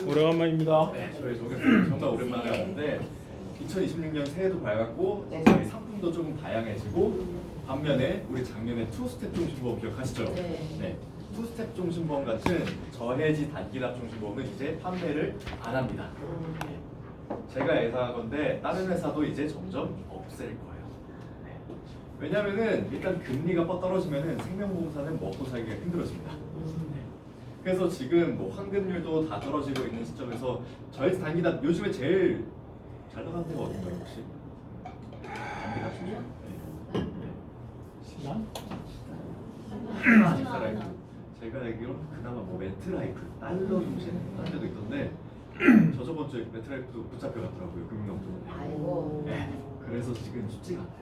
오래간만입니다. 네, 저희 동영상 정말 오랜만에 왔는데 2026년 새해도 밝았고 저희 상품도 조금 다양해지고 반면에 우리 작년에 투스텝 종신보험 기억하시죠? 네. 투스텝 종신보험 같은 저해지 단기납 종신보험은 이제 판매를 안 합니다. 네. 제가 예상하건데 다른 회사도 이제 점점 없앨 거예요. 네. 왜냐면은 일단 금리가 떨어지면은 생명보험사는 먹고 살기가 힘들어집니다. 그래서 지금 뭐 환급률도 다 떨어지고 있는 시점에서 저희 단기납 요즘에 제일 잘 나가는 데가 어딘가요 혹시? 단기납 중이요? 네. 신랑? 아시사라이프. 제가 알기로 그나마 뭐 매트라이프, 달러 중심 하는 데도 있던데 저 저번 주에 매트라이프도 붙잡혀갔더라고요 금융령 때문에. 아이고. 네. 그래서 지금 쉽지가 않아요.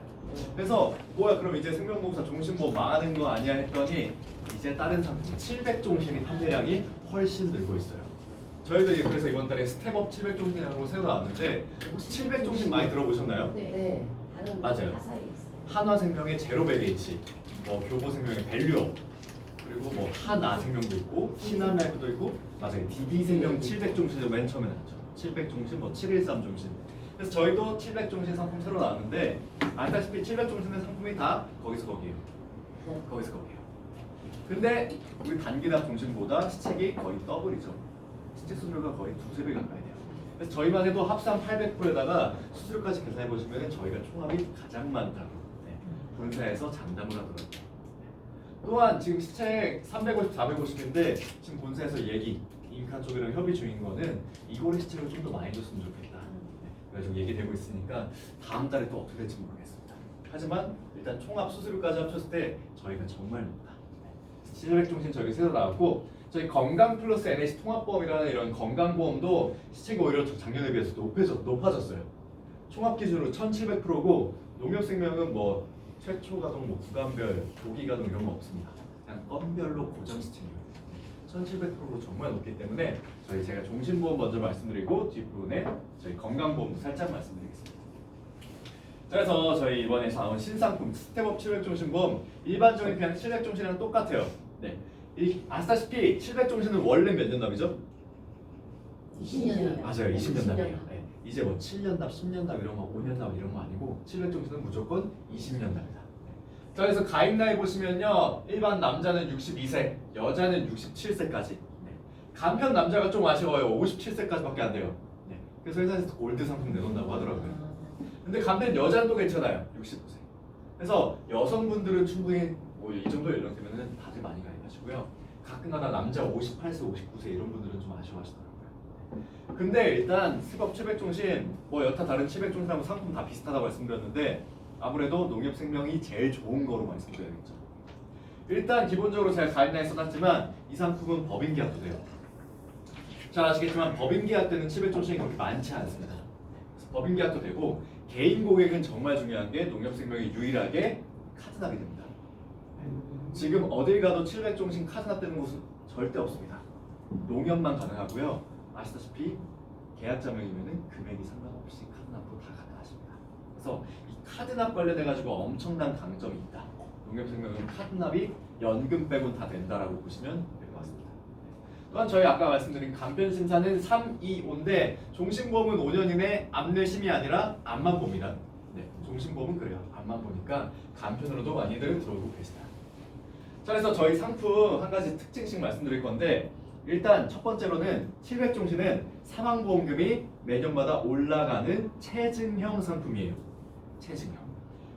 그래서 뭐야 그럼 이제 생명보험사 종신보험 망하는 거 아니야 했더니 이제 다른 상품 700종신이 판매량이 훨씬 늘고 있어요. 저희도 이제 그래서 이번 달에 스텝업 700종신이라고 새로 나왔는데 혹시 700종신 많이 들어보셨나요? 네. 맞아요. 한화생명의 제로베게이치, 뭐 교보생명의 밸류업, 그리고 뭐 하나생명도 있고 신한라이프도 있고 맞아요. DB생명 700종신도 맨 처음에 나왔죠. 700종신, 뭐 713종신. 그래서 저희도 700종신 상품 새로 나왔는데 알다시피 700종신의 상품이 다 거기서 거기에요. 거기서 거기에요. 근데 우리 단기납 종신보다 시책이 거의 더블이죠. 시책 수수료가 거의 두세 배 가까이 돼요. 그래서 저희만 해도 합산 800%에다가 수수료까지 계산해 보시면 저희가 총합이 가장 많다고 본사에서 장담을 하더라고요. 또한 지금 시책 350, 450인데 지금 본사에서 얘기, 인카 쪽이랑 협의 중인 거는 이거를 시책을 좀 더 많이 줬으면 좋겠다. 그래서 얘기되고 있으니까 다음 달에 또 어떻게 될지 모르겠습니다. 하지만 일단 총합 수수료까지 합쳤을 때 저희가 정말 높다. 700종신 저희 새로 나왔고 저희 건강 플러스 NH 통합보험이라는 이런 건강보험도 시책이 오히려 작년에 비해서 높아졌어요. 총합 기준으로 1700%고 농협생명은 뭐 최초 가동, 뭐 구간별, 조기 가동 이런 거 없습니다. 그냥 건별로 고정 시책이에요. 1700%로 정말 높기 때문에 제가 종신보험 먼저 말씀드리고 뒷부분에 저희 건강보험도 살짝 말씀드리겠습니다. 그래서 저희 이번에 나온 신상품 스텝업 700종신보험 일반적인 그냥 700종신이랑 똑같아요. 네, 아시다시피 700종신은 원래 몇 년 납이죠? 20년. 맞아요, 20년 납이에요. 네. 이제 뭐 7년 납, 10년 납 이런 거, 5년 납 이런 거 아니고 700종신은 무조건 20년 납이다. 자, 그래서 가입 나이 보시면요, 일반 남자는 62세, 여자는 67세까지. 네. 간편 남자가 좀 아쉬워요. 57세까지밖에 안 돼요. 네. 그래서 회사에서 골드 상품 내놓는다고 하더라고요. 근데 간편 여자는 또 괜찮아요. 69세. 그래서 여성분들은 충분히 뭐 이 정도 연령대면은 다들 많이 가입하시고요. 가끔가다 남자 58세, 59세 이런 분들은 좀 아쉬워하시더라고요. 근데 일단 스텝업 700종신 뭐 여타 다른 700종신하고 상품 다 비슷하다고 말씀드렸는데 아무래도 농협생명이 제일 좋은 거로 말씀드려야겠죠. 일단 기본적으로 제가 가이드라인에 써놨지만 이 상품은 법인 계약도 돼요. 잘 아시겠지만 법인 계약 때는 700종신이 그렇게 많지 않습니다. 그래서 법인 계약도 되고 개인 고객은 정말 중요한 게 농협생명이 유일하게 카드납이 됩니다. 지금 어딜 가도 700종신 카드납 되는 곳은 절대 없습니다. 농협만 가능하고요. 아시다시피 계약자명이면은 금액이 상관없이 카드납도 다 가능하십니다. 그래서 이 카드납 관련해 가지고 엄청난 강점이 있다. 농협생명은 카드납이 연금 빼곤 다 된다라고 보시면 될 것 같습니다. 또한 저희 아까 말씀드린 간편 심사는 3, 2, 5인데 종신보험은 5년 이내 암내심이 아니라 암만 봅니다. 네, 종신보험은 그래요. 암만 보니까 간편으로도 많이들 들어오고 계시다. 자, 그래서 저희 상품 한 가지 특징씩 말씀드릴 건데 일단 첫 번째로는 700종신은 사망보험금이 매년마다 올라가는 체증형 상품이에요. 체증형.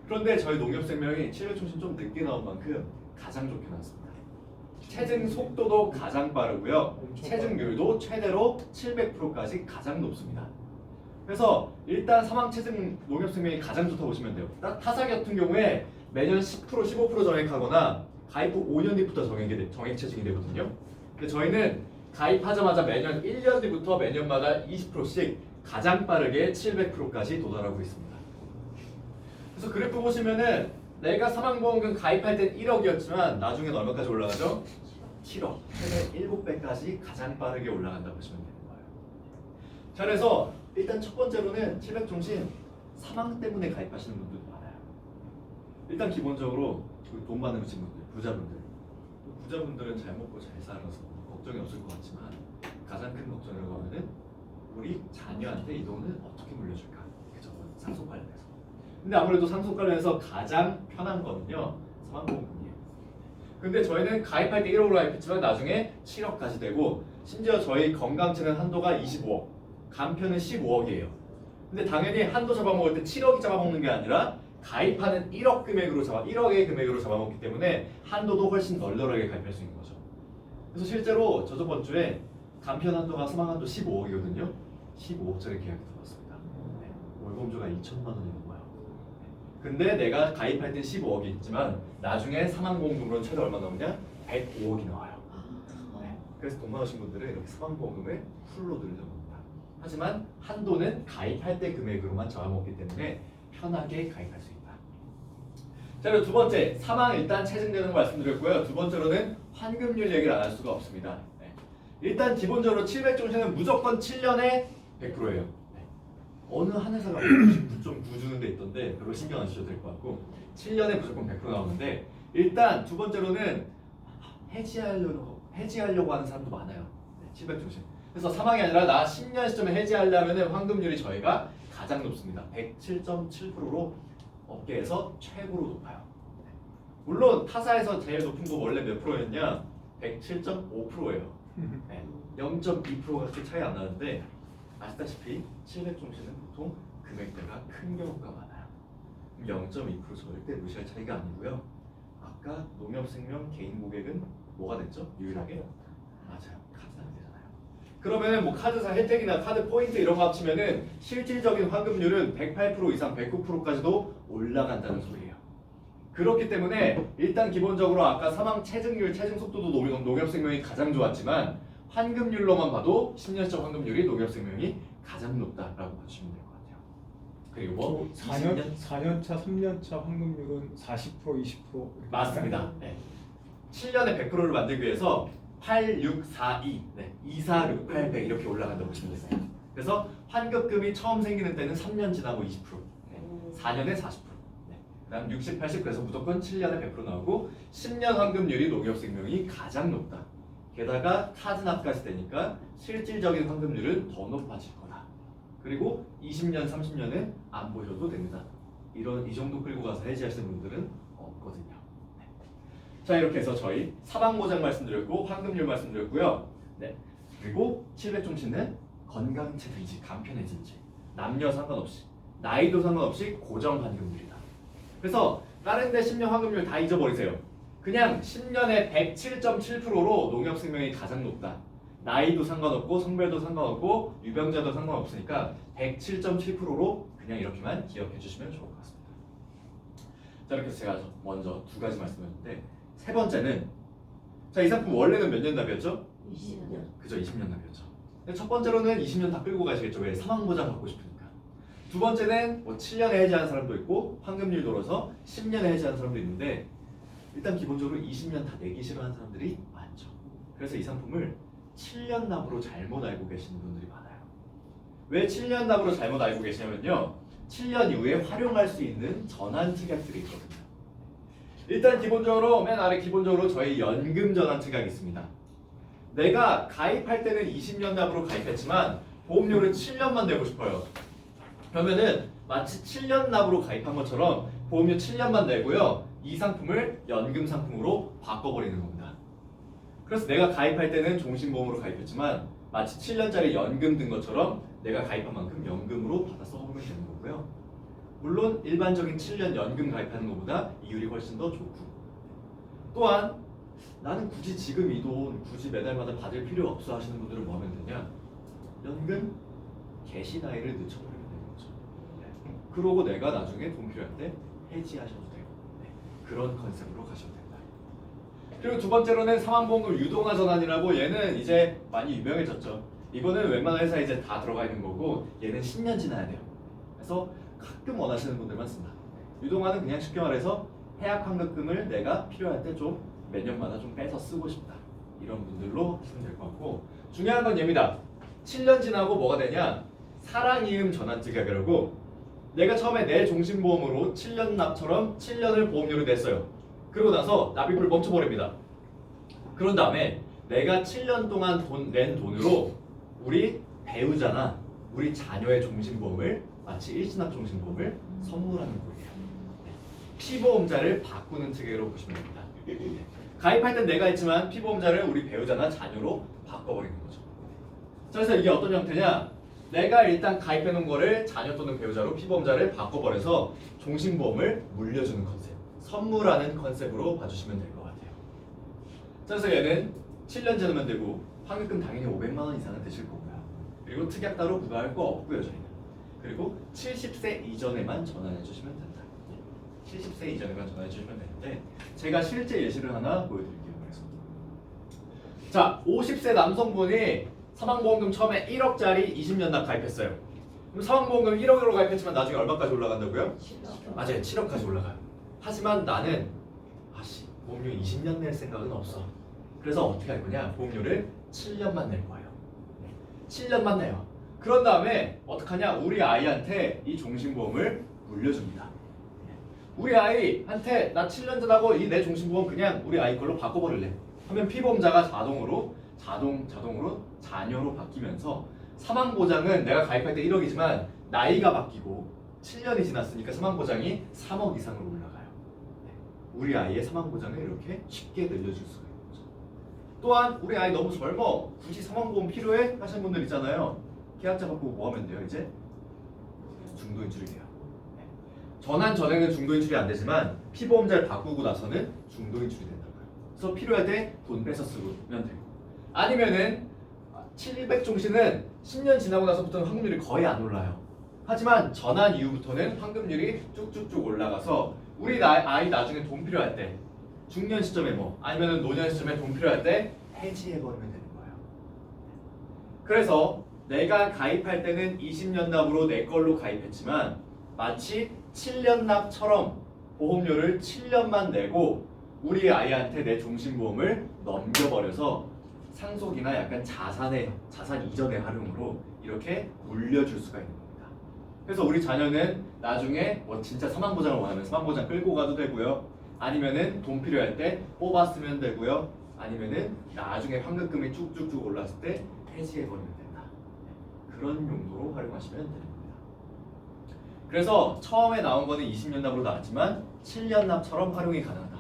그런데 저희 농협생명이 700종신 좀 늦게 나온 만큼 가장 좋게 나왔습니다. 체증 속도도 가장 빠르고요. 체증률도 최대로 700%까지 가장 높습니다. 그래서 일단 사망체증 농협생명이 가장 좋다고 보시면 돼요. 타사 같은 경우에 매년 10%, 15% 정액하거나 가입 후 5년 뒤부터 정액체증이 되거든요. 근데 저희는 가입하자마자 매년 1년 뒤부터 매년마다 20%씩 가장 빠르게 700%까지 도달하고 있습니다. 그래서 그래프 보시면은 내가 사망보험금 가입할 땐 1억이었지만 나중엔 얼마까지 올라가죠? 7억. 최대 7배까지 가장 빠르게 올라간다 보시면 되는 거예요. 자, 그래서 일단 첫 번째로는 700종신 사망 때문에 가입하시는 분들도 많아요. 일단 기본적으로 돈 많은 분들, 부자분들은 잘 먹고 잘 살아서 걱정이 없을 것 같지만 가장 큰 걱정이라고 하면은 우리 자녀한테 이 돈을 어떻게 물려줄까? 그죠? 상속 관련해서. 근데 아무래도 상속 관련해서 가장 편한 거는요, 사망보험금이에요. 근데 저희는 가입할 때 1억으로 가입했지만 나중에 7억까지 되고, 심지어 저희 건강체는 한도가 25억, 간편은 15억이에요. 근데 당연히 한도 잡아먹을 때 7억이 잡아먹는 게 아니라 가입하는 1억 금액으로 1억의 금액으로 잡아먹기 때문에 한도도 훨씬 널널하게 가입할 수 있는 거죠. 그래서 실제로 저번 주에 간편 한도가 사망 한도 15억이거든요. 15억짜리 계약이 들어왔습니다. 네. 월보험료가 2천만 원이 넘어요. 네. 근데 내가 가입할 땐 15억이 있지만 나중에 사망보험금으로 최대 얼마 나오냐? 105억이 나와요. 네. 그래서 돈 많으신 분들은 이렇게 사망보험금을 풀로 늘려놓는다. 하지만 한도는 가입할 때 금액으로만 잡아먹기 때문에 편하게 가입할 수 있다. 자, 그리고 두 번째, 사망 일단 체증되는 거 말씀드렸고요. 두 번째로는 환급률 얘기를 안 할 수가 없습니다. 네. 일단 기본적으로 700종신은 무조건 7년에 100%예요. 네. 어느 한 회사가 9.9 주는 데 있던데 별로 신경 안 쓰셔도 될 것 같고 7년에 무조건 100% 나오는데 일단 두 번째로는 해지하려고 하는 사람도 많아요. 네, 700종신. 그래서 사망이 아니라 나 10년 시점에 해지하려면 환급률이 저희가 가장 높습니다. 107.7%로 업계에서 최고로 높아요. 물론 타사에서 제일 높은 거 원래 몇 프로였냐? 107.5%예요. 네, 0.2%가 그렇게 차이 안 나는데 아시다시피 700종신은 보통 금액대가 큰 경우가 많아요. 0.2% 절대 무시할 차이가 아니고요. 아까 농협생명 개인 고객은 뭐가 됐죠? 유일하게? 맞아요. 카드사가 되잖아요. 그러면은 뭐 카드사 혜택이나 카드 포인트 이런 거 합치면은 실질적인 환급률은 108% 이상 109%까지도 올라간다는 소리예요. 그렇기 때문에 일단 기본적으로 아까 사망 체증률, 체증 속도도 농협생명이 가장 좋았지만 환급률로만 봐도 10년적 환급률이 농협생명이 가장 높다라고 봐주시면 될 것 같아요. 그리고 뭐 4년차, 3년차 환급률은 40%, 20% 맞습니다. 네. 7년에 100%를 만들기 위해서 8, 6, 4, 2, 네. 2, 4, 6, 8, 100 이렇게 올라간다고 보시면 되세요. 그래서 환급금이 처음 생기는 때는 3년 지나고 20%, 네. 4년에 40%, 네. 그다음 60, 80 그래서 무조건 7년에 100% 나오고 10년 환급률이 농협생명이 가장 높다. 게다가 카드납까지 되니까 실질적인 환급률은 더 높아질 거다. 그리고 20년, 30년은 안 보셔도 됩니다. 이 정도 끌고 가서 해지하시는 분들은 없거든요. 네. 자, 이렇게 해서 저희 사망보장 말씀드렸고 환급률 말씀드렸고요. 네. 그리고 700종신은 건강체든지 간편해진지 남녀 상관없이 나이도 상관없이 고정 환급률이다. 그래서 다른 데 10년 환급률 다 잊어버리세요. 그냥 10년에 107.7%로 농협생명이 가장 높다. 나이도 상관없고 성별도 상관없고 유병자도 상관없으니까 107.7%로 그냥 이렇게만 기억해 주시면 좋을 것 같습니다. 자, 이렇게 해서 제가 먼저 두 가지 말씀드렸는데 세 번째는 자, 이 상품 원래는 몇 년 납이었죠? 20년. 그죠, 20년 납이었죠. 근데 첫 번째로는 20년 다 끌고 가시겠죠. 왜? 사망보장 받고 싶으니까. 두 번째는 뭐 7년에 해지하는 사람도 있고 환급률 돌아서 10년에 해지하는 사람도 있는데 일단 기본적으로 20년 다 내기 싫어하는 사람들이 많죠. 그래서 이 상품을 7년 납으로 잘못 알고 계시는 분들이 많아요. 왜 7년 납으로 잘못 알고 계시냐면요. 7년 이후에 활용할 수 있는 전환 특약들이 있거든요. 일단 기본적으로 맨 아래 기본적으로 저희 연금 전환 특약이 있습니다. 내가 가입할 때는 20년 납으로 가입했지만 보험료를 7년만 내고 싶어요. 그러면은 마치 7년 납으로 가입한 것처럼 보험료 7년만 내고요. 이 상품을 연금 상품으로 바꿔버리는 겁니다. 그래서 내가 가입할 때는 종신보험으로 가입했지만 마치 7년짜리 연금 든 것처럼 내가 가입한 만큼 연금으로 받아 써보면 되는 거고요. 물론 일반적인 7년 연금 가입하는 것보다 이율이 훨씬 더 좋고 또한 나는 굳이 지금 이 돈 굳이 매달마다 받을 필요 없어 하시는 분들은 뭐 하면 되냐? 연금 개시 나이를 늦춰버리면 되는 거죠. 네. 그러고 내가 나중에 돈 필요할 때 해지하셔도 되고 네. 그런 컨셉으로 가셔도 된다. 그리고 두 번째로는 사망보험금 유동화 전환이라고 얘는 이제 많이 유명해졌죠. 이거는 웬만한 회사에 이제 다 들어가 있는 거고 얘는 10년 지나야 돼요. 그래서 가끔 원하시는 분들만 쓴다. 유동화는 그냥 쉽게 말해서 해약 환급금을 내가 필요할 때 좀 몇 년마다 좀 빼서 쓰고 싶다. 이런 분들로 하시면 될 것 같고 중요한 건 얘입니다. 7년 지나고 뭐가 되냐? 사랑이음 전환 특약이라고 내가 처음에 내 종신보험으로 7년 납처럼 7년을 보험료를 냈어요. 그러고 나서 납입을 멈춰버립니다. 그런 다음에 내가 7년 동안 낸 돈으로 우리 배우자나 우리 자녀의 종신보험을 마치 일신합종신보험을 선물하는 거예요. 피보험자를 바꾸는 체계로 보시면 됩니다. 가입할 땐 내가 있지만 피보험자를 우리 배우자나 자녀로 바꿔버리는 거죠. 자, 그래서 이게 어떤 형태냐? 내가 일단 가입해 놓은 거를 자녀 또는 배우자로 피보험자를 바꿔버려서 종신보험을 물려주는 컨셉, 선물하는 컨셉으로 봐주시면 될 것 같아요. 자, 그래서 얘는 7년 지나면 되고 환급금 당연히 500만 원 이상은 되실 거고요. 그리고 특약 따로 부과할 거 없고요, 저희는. 그리고 70세 이전에만 전환해 주시면 된다. 70세 이전에만 전환해 주시면 되는데 제가 실제 예시를 하나 보여드릴게요. 그래서 자, 50세 남성분이 사망보험금 처음에 1억짜리 20년 납 가입했어요. 그럼 사망보험금 1억으로 가입했지만 나중에 얼마까지 올라간다고요? 맞아요, 7억까지 올라가요. 하지만 나는 보험료 20년 낼 생각은 없어. 그래서 어떻게 할 거냐? 보험료를 7년만 낼 거예요. 7년만 내요. 그런 다음에 어떡하냐? 우리 아이한테 이 종신보험을 물려줍니다. 우리 아이한테 나 7년 전하고 이 내 종신보험 그냥 우리 아이 걸로 바꿔버릴래. 하면 피보험자가 자동으로 자녀로 바뀌면서 사망보장은 내가 가입할 때 1억이지만 나이가 바뀌고 7년이 지났으니까 사망보장이 3억 이상으로 올라가요. 우리 아이의 사망보장을 이렇게 쉽게 늘려줄 수가 있는 거죠. 또한 우리 아이 너무 젊어 굳이 사망보험 필요해? 하시는 분들 있잖아요. 계약자 바꾸고 뭐 하면 돼요? 이제 중도 인출이 돼요. 전환 전에는 중도 인출이 안 되지만 피보험자를 바꾸고 나서는 중도 인출이 된다고요. 그래서 필요할 때 돈 빼서 쓰면 되고 아니면은 700종신은 10년 지나고 나서부터는 환급률이 거의 안 올라요. 하지만 전환 이후부터는 환급률이 쭉쭉쭉 올라가서 우리 아이 나중에 돈 필요할 때 중년 시점에 뭐 아니면은 노년 시점에 돈 필요할 때 해지해버리면 되는 거예요. 그래서 내가 가입할 때는 20년 납으로 내 걸로 가입했지만 마치 7년 납처럼 보험료를 7년만 내고 우리 아이한테 내 종신보험을 넘겨버려서 상속이나 약간 자산 이전의 활용으로 이렇게 물려줄 수가 있는 겁니다. 그래서 우리 자녀는 나중에 뭐 진짜 사망보장을 원하면 사망보장 끌고 가도 되고요. 아니면은 돈 필요할 때 뽑아 쓰면 되고요. 아니면은 나중에 환급금이 쭉쭉쭉 올랐을 때 해지해버리면 된다. 그런 용도로 활용하시면 됩니다. 그래서 처음에 나온 거는 20년 납으로 나왔지만 7년 납처럼 활용이 가능하다.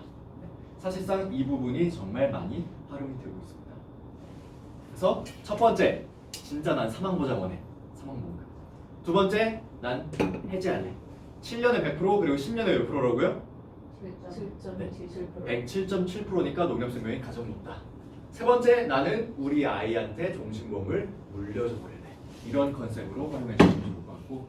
사실상 이 부분이 정말 많이 활용이 되고 있습니다. 그래서 첫 번째, 진짜 난 사망보장 원해. 사망보험금. 두 번째, 난 해지할래. 7년에 100% 그리고 10년에 몇 프로라고요? 107.7%니까 농협수명이 가장 높다. 세 번째, 나는 우리 아이한테 종신보험을 물려줘 버릴래. 이런 컨셉으로 활용해 주시면 좋을 것 같고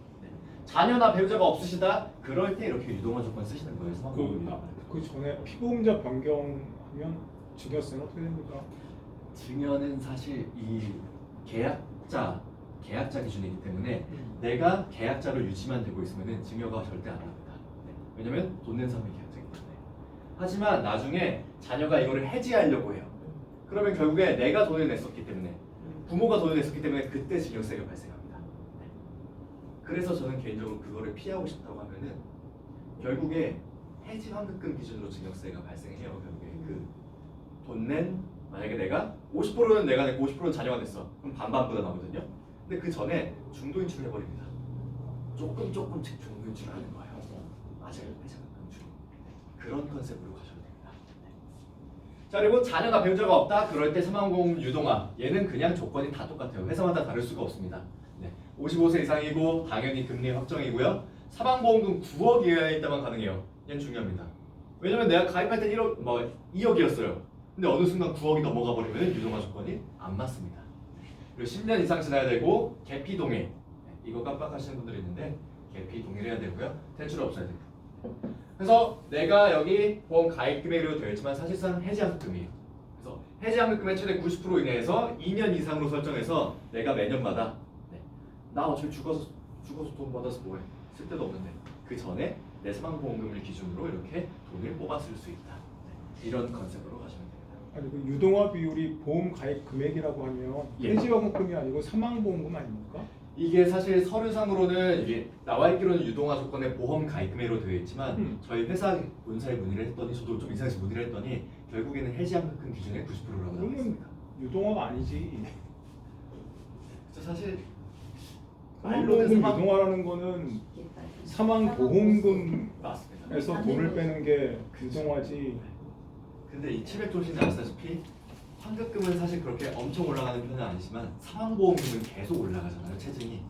자녀나 배우자가 없으시다? 그럴 때 이렇게 유동화 조건 쓰시는 거예요. 사망보험금. 그 전에 피보험자 변경하면 증여세는 어떻게 됩니까? 증여는 사실 이 계약자 기준이기 때문에 내가 계약자로 유지만 되고 있으면 증여가 절대 안 납니다. 왜냐면 돈 낸 사람이 계약자이기 때문에. 하지만 나중에 자녀가 이거를 해지하려고 해요. 그러면 결국에 내가 돈을 냈었기 때문에 부모가 돈을 냈었기 때문에 그때 증여세가 발생합니다. 그래서 저는 개인적으로 그거를 피하고 싶다고 하면은 결국에 해지 환급금 기준으로 증여세가 발생해요. 결국에 그 돈 낸 만약에 내가 50%는 내가 냈고 50%는 자녀가 냈어. 그럼 반반 부담하거든요. 근데 그 전에 중도 인출을 해버립니다. 조금씩 중도 인출을 하는 거예요. 맞아요. 해지 환급금 중. 그런 컨셉으로 가셔도 됩니다. 자, 그리고 자녀나 배우자가 없다. 그럴 때 사망보험 유동화. 얘는 그냥 조건이 다 똑같아요. 회사마다 다를 수가 없습니다. 55세 이상이고 당연히 금리 확정이고요. 사망보험금 9억 이하에 있다만 가능해요. 얘는 중요합니다. 왜냐면 내가 가입할 때 2억이었어요. 근데 어느 순간 9억이 넘어가 버리면 유동화 조건이 안 맞습니다. 그리고 10년 이상 지나야 되고 계피 동일. 이거 깜빡하시는 분들이 있는데 계피 동일해야 되고요. 대출 없어야 되고. 그래서 내가 여기 보험 가입 금액으로 되어 있지만 사실상 해지환급금이에요. 그래서 해지환급금의 최대 90% 이내에서 2년 이상으로 설정해서 내가 매년마다 나 어차피 죽어서 돈 받아서 뭐해? 쓸 데도 없는데 그 전에 내 사망보험금을 기준으로 이렇게 돈을 뽑아 쓸 수 있다. 이런 컨셉으로 가시면 됩니다. 아니 그 유동화 비율이 보험 가입 금액이라고 하면 해지환급금이 아니고 사망보험금 아닙니까? 이게 사실 서류상으로는 이게 나와 있기로는 유동화 조건의 보험 가입 금액으로 되어 있지만 저희 회사 본사에 문의를 했더니 저도 좀 이상해서 문의를 했더니 결국에는 해지환급금 기준의 90%라고 나와 있습니다. 유동화가 아니지. 사실 사망보험금 사망- 유동화라는 거는 사망보험금에서 맞습니다. 돈을 빼는 게 유동화지. 근데 이 700조시는 아시다시피 환급금은 사실 그렇게 엄청 올라가는 편은 아니지만 사망보험금은 계속 올라가잖아요, 체증이.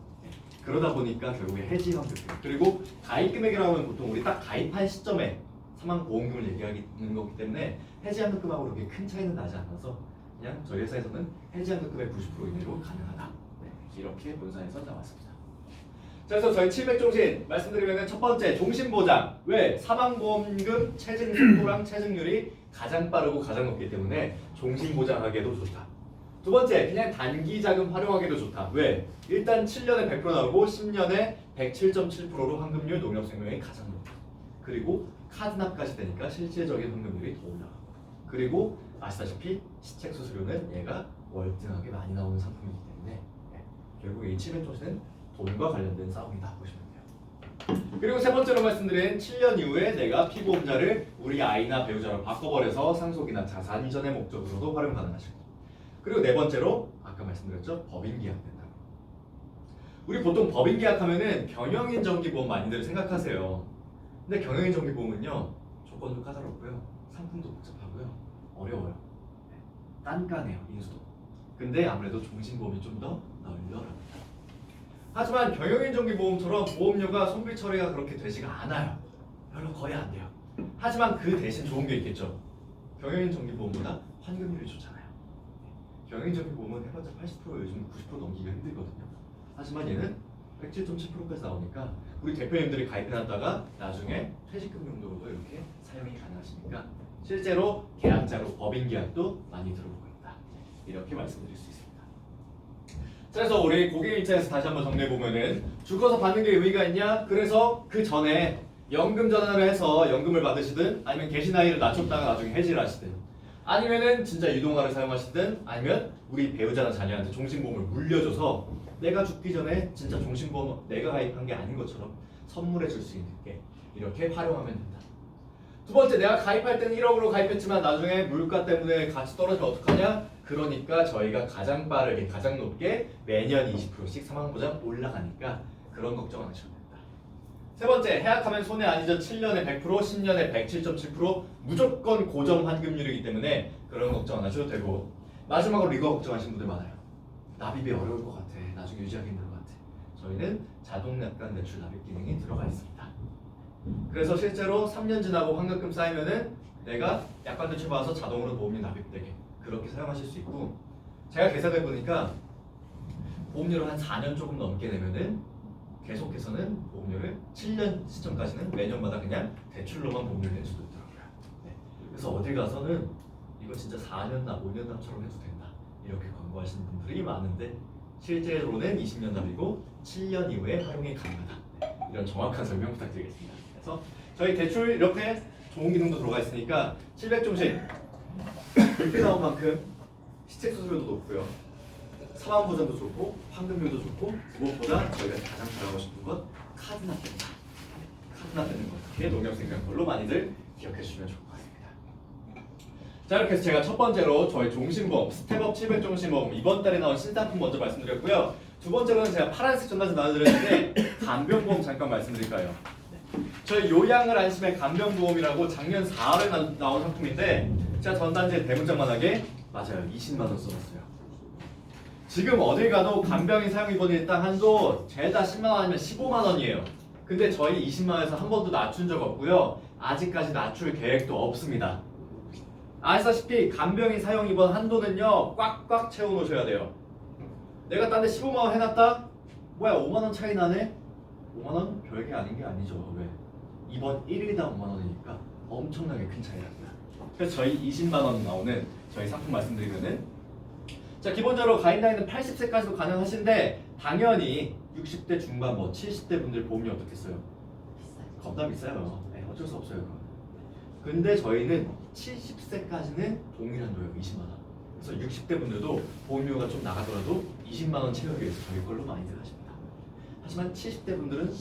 그러다 보니까 결국에 해지 환급금 그리고 가입 금액이라고 하면 보통 우리 딱 가입한 시점에 사망보험금을 얘기하는 거기 때문에 해지 환급금하고 그렇게 큰 차이는 나지 않아서 그냥 저희 회사에서는 해지 환급금의 90% 이내로 가능하다. 이렇게 본사에서 나왔습니다. 자, 그래서 저희 700종신 말씀드리면 첫 번째 종신보장. 왜? 사망보험금 체증 속도랑 체증률이 가장 빠르고 가장 높기 때문에 종신보장하기에도 좋다. 두 번째, 그냥 단기자금 활용하기도 좋다. 왜? 일단 7년에 100% 나오고 10년에 107.7%로 환급률 농협생명이 가장 높다. 그리고 카드납까지 되니까 실질적인 환급률이 더 올라가. 그리고 아시다시피 시책수수료는 얘가 월등하게 많이 나오는 상품이기 때문에 결국 이 700조시는 돈과 관련된 싸움이다 보시면 돼요. 그리고 세 번째로 말씀드린 7년 이후에 내가 피보험자를 우리 아이나 배우자로 바꿔버려서 상속이나 자산 이전의 목적으로도 활용 가능하시고. 그리고 네 번째로 아까 말씀드렸죠, 법인 계약된다. 우리 보통 법인 계약하면은 경영인 정기보험 많이들 생각하세요. 근데 경영인 정기보험은요 조건도 까다롭고요, 상품도 복잡하고요, 어려워요. 단가네요, 인수도. 근데 아무래도 종신보험이 좀 더 널널합니다. 하지만 경영인 정기보험처럼 보험료가 손실 처리가 그렇게 되지가 않아요. 별로 거의 안 돼요. 하지만 그 대신 좋은 게 있겠죠. 경영인 정기보험보다 환급률이 좋잖아요. 경영인 정기보험은 해봤자 80% 요즘 90% 넘기기가 힘들거든요. 하지만 얘는 107.7%까지 나오니까 우리 대표님들이 가입해놨다가 나중에 퇴직금 용도로도 이렇게 사용이 가능하시니까 실제로 계약자로 법인 계약도 많이 들어오고 있다. 이렇게 말씀드릴 수 있습니다. 그래서 우리 고객 입장에서 다시 한번 정리해보면은 죽어서 받는 게 의미가 있냐? 그래서 그 전에 연금 전환을 해서 연금을 받으시든 아니면 계신 나이를 낮췄다가 나중에 해지를 하시든 아니면은 진짜 유동화를 사용하시든 아니면 우리 배우자나 자녀한테 종신보험을 물려줘서 내가 죽기 전에 진짜 종신보험 내가 가입한 게 아닌 것처럼 선물해 줄 수 있게 이렇게 활용하면 된다. 두 번째, 내가 가입할 때는 1억으로 가입했지만 나중에 물가 때문에 가치 떨어지면 어떡하냐? 그러니까 저희가 가장 빠르게 가장 높게 매년 20%씩 사망보장 올라가니까 그런 걱정 안 하셔도 된다. 세 번째, 해약하면 손해 아니죠. 7년에 100%, 10년에 107.7% 무조건 고정 환급률이기 때문에 그런 걱정 안 하셔도 되고, 마지막으로 이거 걱정하시는 분들 많아요. 납입이 어려울 것 같아. 나중에 유지하기 힘들 것 같아. 저희는 자동 약관 대출 납입 기능이 들어가 있습니다. 그래서 실제로 3년 지나고 환급금 쌓이면은 내가 약관 대출 받아서 자동으로 보험료 납입되게 그렇게 사용하실 수 있고, 제가 계산해 보니까 보험료를 한 4년 조금 넘게 내면은 계속해서는 보험료를 7년 시점까지는 매년마다 그냥 대출로만 보험료를 낼 수도 있더라고요. 네. 그래서 어딜 가서는 이거 진짜 4년 납, 5년 납처럼 해도 된다 이렇게 광고하시는 분들이 많은데 실제로는 20년 납이고 7년 이후에 활용이 가능하다. 네. 이런 정확한 설명 부탁드리겠습니다. 그래서 저희 대출 이렇게 좋은 기능도 들어가 있으니까 700종신 이렇게 나온 만큼 시책 수수료도 높고요, 사망 보장도 좋고 환급률도 좋고, 무엇보다 저희가 가장 잘하고 싶은 건 카드납 된다. 카드납 되는 거, 그게 농협생명 걸로 많이들 기억해 주시면 좋을 것 같습니다. 자, 이렇게 해서 제가 첫 번째로 저희 종신보험 스텝업 700종신보험 이번 달에 나온 신상품 먼저 말씀드렸고요. 두 번째로는 제가 파란색 전단지 나눠드렸는데 간병보험 잠깐 말씀드릴까요? 저희 요양을 안심의 간병보험이라고 작년 4월에 나온 상품인데 제가 전단지에 대문짝만하게 맞아요, 20만 원 써놨어요. 지금 어딜 가도 간병인 사용 입원 일당 한도 죄다 10만 원 아니면 15만 원이에요. 근데 저희 20만 원에서 한 번도 낮춘 적 없고요. 아직까지 낮출 계획도 없습니다. 아시다시피 간병인 사용 입원 한도는요 꽉꽉 채워 놓으셔야 돼요. 내가 딴 데 15만 원 해놨다? 뭐야 5만 원 차이 나네? 5만 원 별게 아닌 게 아니죠. 왜? 이번 1일당 5만 원이니까 엄청나게 큰 차이 납니다. 그래서 저희 20만 원 나오는 저희 상품 말씀드리면은, 자, 기본적으로 가입나이는 80세까지도 가능하신데 당연히 60대 중반 뭐 70대 분들 보험료 어떻겠어요? 겁나 비싸요. 네, 어쩔 수 없어요. 근데 저희는 70세까지는 동일한 도요, 20만 원. 그래서 60대 분들도 보험료가 좀 나가더라도 20만 원 채우기 위해서 저희 걸로 많이들 하십니다. 하지만 70대 분들은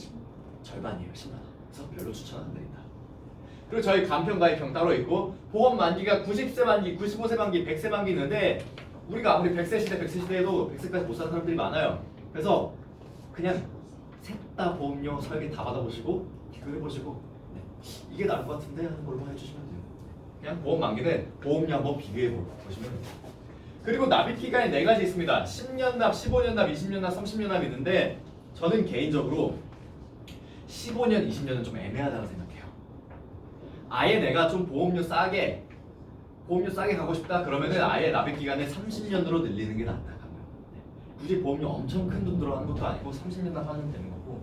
절반이에요, 10만 원. 그래서 별로 추천 안 드린다. 그리고 저희 간편 가입형 따로 있고, 보험 만기가 90세 만기, 95세 만기, 100세 만기 있는데 우리가 아무리 100세 시대 100세 시대에도 100세까지 못 사는 사람들이 많아요. 그래서 그냥 셋 다 보험료 설계 다 받아보시고 비교해보시고 네. 이게 나을 것 같은데 하는 걸로 해주시면 돼요. 그냥 보험 만기는 보험료 한번 비교해보시면 돼요. 그리고 납입 기간이 4가지 있습니다. 10년 납, 15년 납, 20년 납, 30년 납이 있는데 저는 개인적으로 15년, 20년은 좀 애매하다고 생각해요. 아예 내가 좀 보험료 싸게 가고 싶다 그러면은 아예 납입 기간을 30년으로 늘리는 게 낫다. 네. 굳이 보험료 엄청 큰 돈 들어가는 것도 아니고 30년 납하면 되는 거고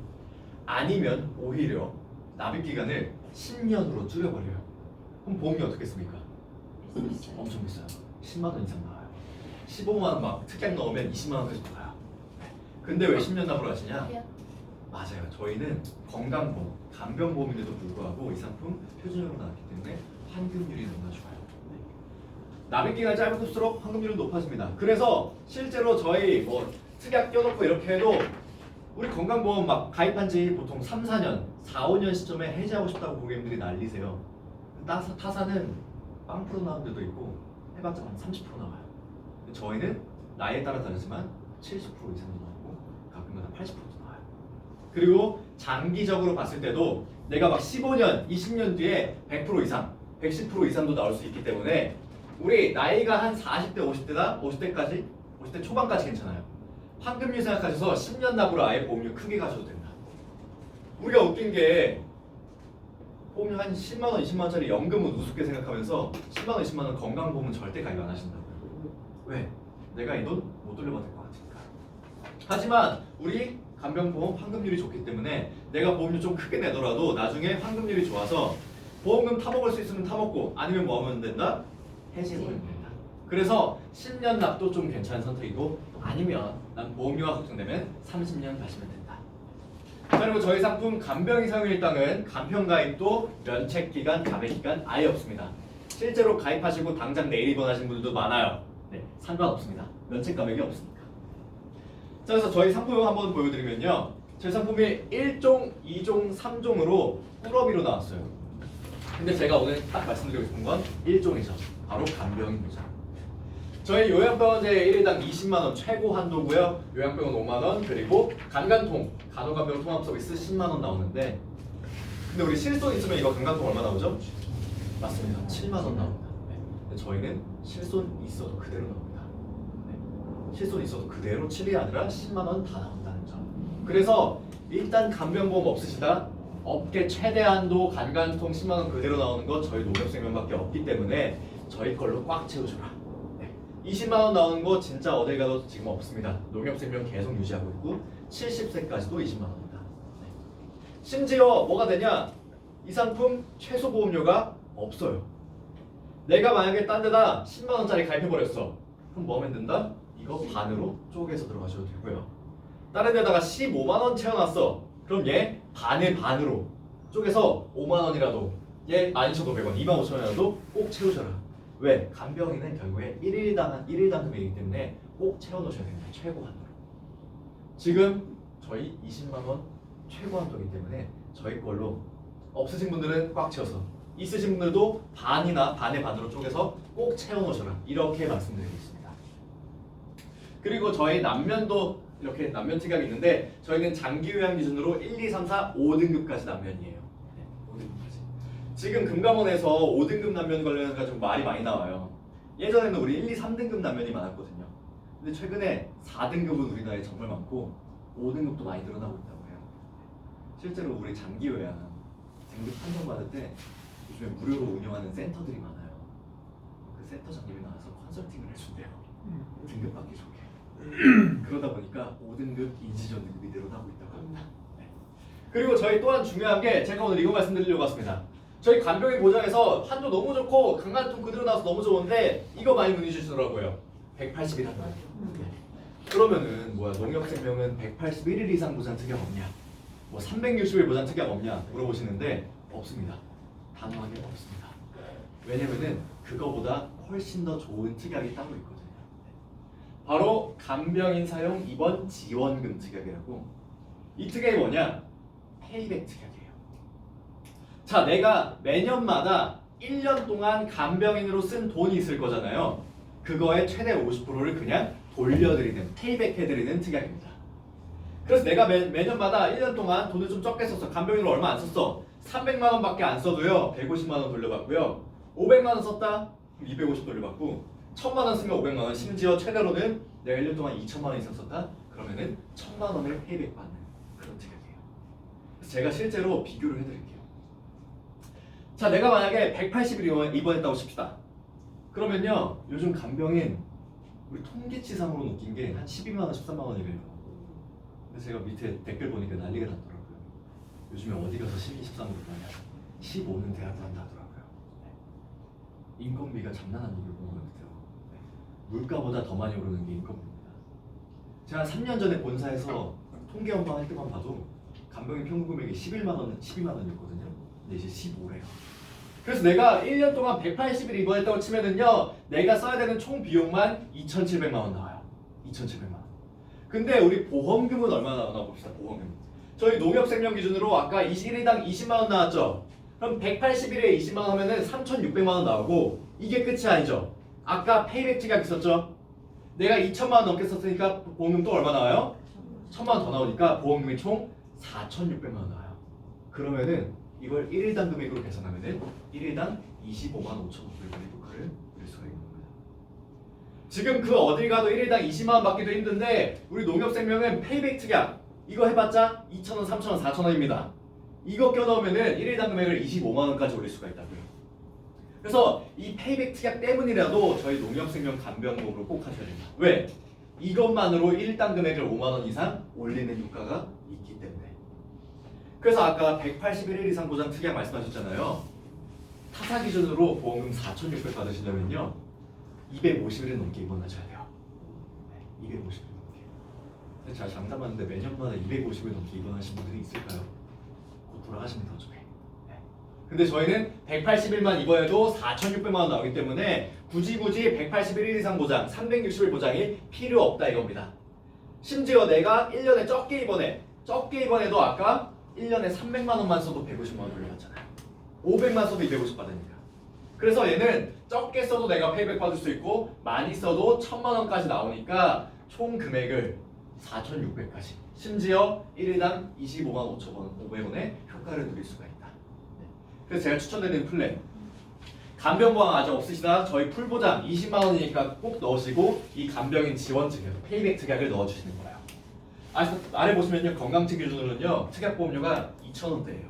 아니면 오히려 납입 기간을 10년으로 줄여버려요. 그럼 보험료 어떻게 씁니까? 엄청 비싸요. 10만 원 이상 나와요. 15만 원 막 특약 넣으면 20만 원까지 나와요. 근데 왜 10년 납으로 하시냐? 맞아요. 저희는 건강보험, 간병보험인데도 불구하고 이 상품 표준형으로 나왔기 때문에 환급률이 너무나 좋아요. 납입 기간이 짧을수록 환급률은 높아집니다. 그래서 실제로 저희 뭐 특약 껴놓고 이렇게 해도 우리 건강보험 막 가입한 지 보통 3, 4년, 4, 5년 시점에 해지하고 싶다고 고객님들이 난리세요. 타사는 0% 나오는 데도 있고 해봤자 한 30% 나와요. 저희는 나이에 따라 다르지만 70% 이상도 나오고 가끔가다 80%도 나와요. 그리고 장기적으로 봤을 때도 내가 막 15년, 20년 뒤에 100% 이상, 110% 이상도 나올 수 있기 때문에 우리 나이가 한 40대, 50대다, 50대 초반까지 괜찮아요. 환급률 생각하셔서 10년 납으로 아예 보험료 크게 가셔도 된다. 우리가 웃긴 게 보험료 한 10만 원, 20만 원짜리 연금은 우습게 생각하면서 10만 원, 20만 원 건강보험은 절대 가입 안 하신다고요. 왜? 내가 이 돈 못 돌려받을 것 같으니까. 하지만 우리 간병보험 환급률이 좋기 때문에 내가 보험료 좀 크게 내더라도 나중에 환급률이 좋아서 보험금 타먹을 수 있으면 타먹고 아니면 뭐 하면 된다? 해지해버리면 된다. 그래서 10년 납도 좀 괜찮은 선택이고 아니면 난 보험료가 걱정되면 30년 가시면 된다. 그리고 저희 상품 간병 이상 일당은 간편 가입도 면책 기간, 자백 기간 아예 없습니다. 실제로 가입하시고 당장 내일 입원하신 분들도 많아요. 네, 상관없습니다. 면책 감액이 없으니까. 자, 그래서 저희 상품 한번 보여드리면요. 저희 상품이 1종, 2종, 3종으로 꾸러미로 나왔어요. 근데 제가 오늘 딱 말씀드리고 싶은 건 1종이죠. 바로 간병입니다. 저희 요양병원제 1일당 20만원 최고 한도고요. 요양병원 5만원 그리고 간간통, 간호간병 통합 서비스 10만원 나오는데 근데 우리 실손 있으면 이거 간간통 얼마 나오죠? 맞습니다. 7만원 나옵니다. 네. 근데 저희는 실손 있어도 그대로 나옵니다. 네. 실손 있어도 그대로 7이 아니라 10만원 다 나온다는 점. 그래서 일단 간병보험 없으시다 업계 최대 한도 간간통 10만원 그대로 나오는 건 저희 농협생명밖에 없기 때문에 저희 걸로 꽉 채우셔라. 20만원 나오는 거 진짜 어딜 가도 지금 없습니다. 농협생명 계속 유지하고 있고 70세까지도 20만원입니다. 네. 심지어 뭐가 되냐? 이 상품 최소 보험료가 없어요. 내가 만약에 딴 데다 10만원짜리 가입해버렸어. 그럼 뭐 하면 된다? 이거 반으로 쪼개서 들어가셔도 되고요. 다른 데다가 15만원 채워놨어. 그럼 얘 반의 반으로 쪼개서 5만원이라도 얘 12,500원, 25,000원이라도 꼭 채우셔라. 왜? 간병인은 결국에 1일당 금액이기 때문에 꼭 채워놓으셔야 됩니다. 최고 한도로. 지금 저희 20만원 최고 한도이기 때문에 저희 걸로 없으신 분들은 꽉 채워서 있으신 분들도 반이나 반의 반으로 쪼개서 꼭 채워놓으셔라. 이렇게 말씀드리겠습니다. 그리고 저희 남면도 이렇게 남면 특약이 있는데 저희는 장기 요양 기준으로 1, 2, 3, 4, 5등급까지 남면이에요. 네, 5등급까지. 지금 금감원에서 5등급 남면 관련해서 말이 많이 나와요. 예전에는 우리 1, 2, 3등급 남면이 많았거든요. 근데 최근에 4등급은 우리나라에 정말 많고 5등급도 많이 늘어나고 있다고 해요. 실제로 우리 장기 요양 등급 판정받을 때 요즘에 무료로 운영하는 센터들이 많아요. 그 센터장님이 나와서 컨설팅을 해준대요. 등급 받기 좋게. 그러다 보니까 5등급 인지전 등급이 늘어나고 있다고 합니다. 네. 그리고 저희 또한 중요한 게 제가 오늘 이거 말씀드리려고 왔습니다. 저희 간병인 보장에서 한도 너무 좋고 강간통 그대로 나와서 너무 좋은데 이거 많이 문의 주시더라고요. 181 한도. 네. 그러면은 뭐야 농협생명은 181일 이상 보장 특약 없냐? 뭐 360일 보장 특약 없냐? 물어보시는데 없습니다. 단호하게 없습니다. 왜냐면은 그거보다 훨씬 더 좋은 특약이 따로 있거든요. 바로 간병인 사용 입원 지원금 특약이라고. 이 특약이 뭐냐? 페이백 특약이에요. 자, 내가 매년마다 1년 동안 간병인으로 쓴 돈이 있을 거잖아요. 그거의 최대 50%를 그냥 돌려드리는, 페이백 해드리는 특약입니다. 그래서 내가 매년마다 1년 동안 돈을 좀 적게 썼어. 간병인으로 얼마 안 썼어. 300만 원밖에 안 써도요. 150만 원 돌려받고요. 500만 원 썼다? 그럼 250 돌려받고 1000만 원 쓰면 500만 원. 심지어 최대로는 내가 1년 동안 2천만 원 이상 썼다? 그러면은 1000만 원을 페이백 받는 그런 특약이에요. 그래서 제가 실제로 비교를 해드릴게요. 자, 내가 만약에 180일 입원했다고 칩시다. 그러면요. 요즘 간병인 우리 통계치상으로 웃긴 게 한 12만 원, 13만 원이래요. 근데 제가 밑에 댓글 보니까 난리가 났더라고요. 요즘에 어디 가서 12, 13으로 가냐. 15는 대학도 한다 하더라고요. 네. 인건비가 장난 아니게 오르는 것 같아요. 네. 물가보다 더 많이 오르는 게 인건비입니다. 제가 3년 전에 본사에서 통계 연방할 때만 봐도 간병인 평균 금액이 11만 원, 12만 원이었거든요. 근데 이제 15래요. 그래서 내가 1년 동안 180일 입원했다고 치면은요, 내가 써야 되는 총 비용만 2,700만 원 나와요. 2,700만 원. 근데 우리 보험금은 얼마나 나오나 봅시다. 보험금. 저희 농협생명 기준으로 아까 1일당 20만 원 나왔죠. 그럼 180일에 20만 원 하면은 3,600만 원 나오고 이게 끝이 아니죠. 아까 페이백 특약 있었죠. 내가 2천만 원 넘게 썼으니까 보험금 또 얼마 나와요? 1,000만 원 더 나오니까 보험금이 총 4,600만 원 나와요. 그러면은 이걸 1일당 금액으로 계산하면은 1일당 25만 5천 원 정도의 효과를 누릴 수가 있는 겁니다. 지금 그 어딜 가도 1일당 20만 원 받기도 힘든데 우리 농협생명은 페이백 특약 이거 해봤자 2,000원, 3,000원, 4,000원입니다. 이거 껴넣으면은 1일당 금액을 25만 원까지 올릴 수가 있다고요. 그래서 이 페이백 특약 때문이라도 저희 농협생명 간병보험을 꼭 하셔야 됩니다. 왜? 이것만으로 1일당 금액을 5만 원 이상 올리는 효과가 있기 때문에. 그래서 아까 181일 이상 보장 특약 말씀하셨잖아요. 타사 기준으로 보험금 4,600 받으시려면요 250일은 넘게 입원하셔야 돼요. 네, 250일 넘게. 근데 제가 장담하는데 매년마다 250일 넘게 입원하신 분들이 있을까요? 곧 돌아가십니다 어차피. 네. 근데 저희는 180일만 입원해도 4,600만 원 나오기 때문에 굳이 181일 이상 보장, 360일 보장이 필요 없다 이겁니다. 심지어 내가 1년에 적게 입원해도 아까 1년에 300만 원만 써도 150만 원 돌려받잖아요. 500만 써도 250 받으니까. 그래서 얘는 적게 써도 내가 페이백 받을 수 있고 많이 써도 1,000만 원까지 나오니까 총 금액을 4,600까지 심지어 1일당 25만 5천 원, 500원의 효과를 누릴 수가 있다. 네. 그래서 제가 추천드리는 플랜 간병보험 아직 없으시다 저희 풀보장 20만 원이니까 꼭 넣으시고 이 간병인 지원 특약, 페이백 특약을 넣어주시는 거예요. 아래 보시면요 건강증 기준으로는요 특약보험료가 2,000원대예요.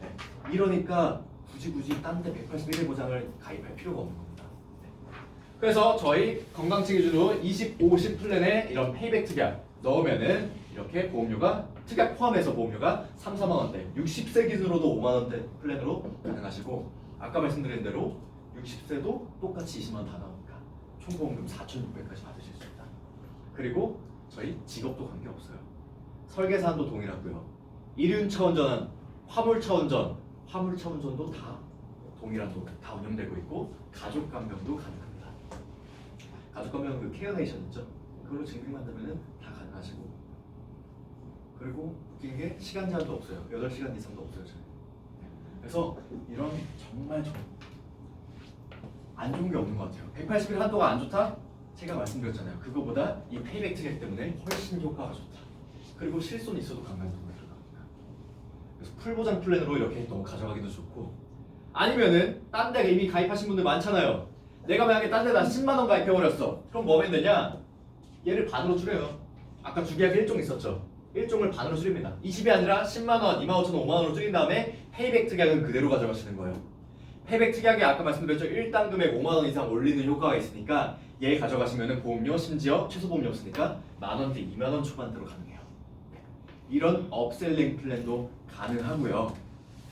네. 이러니까 굳이 딴 데 181일 보장을 가입할 필요가 없는 겁니다. 네. 그래서 저희 건강증 기준으로 20, 50 플랜에 이런 페이백 특약 넣으면은 이렇게 보험료가 특약 포함해서 보험료가 3, 4만 원대 60세 기준으로도 5만 원대 플랜으로 가능하시고 아까 말씀드린 대로 60세도 똑같이 20만 원 다 나오니까 총 보험금 4,600까지 받으실 수 있다. 그리고 저희 직업도 관계없어요. 설계사안도 동일하고요. 이륜차운전, 화물차운전도 다 동일한 돈, 다 운영되고 있고 가족간병도 가능합니다. 가족간병 그 케어네이션 있죠? 그걸로 증빙만들면은 다 가능하시고 그리고 웃긴 게 시간 제한도 없어요. 8시간 이상도 없어요. 저희. 그래서 이런 정말 안 좋은 게 없는 것 같아요. 180일 한도가 안 좋다? 제가 말씀드렸잖아요. 그거보다 이 페이백 특약 때문에 훨씬 효과가 좋다. 그리고 실손 있어도 강간도가 들어갑니다. 그래서 풀보장 플랜으로 이렇게 너무 가져가기도 좋고 아니면은 딴 데 이미 가입하신 분들 많잖아요. 내가 만약에 딴 데다 10만 원 가입해버렸어. 그럼 뭐 하면 되냐? 얘를 반으로 줄여요. 아까 주계약 1종 있었죠. 1종을 반으로 줄입니다. 20이 아니라 10만 원, 25,000원, 5만 원으로 줄인 다음에 페이백 특약은 그대로 가져가시는 거예요. 페이백 특약이 아까 말씀드렸죠. 1당 금액 5만 원 이상 올리는 효과가 있으니까 얘 가져가시면은 보험료 심지어 최소 보험료 없으니까 만 원대 2만 원 초반대로 가능해요. 이런 업셀링 플랜도 가능하고요.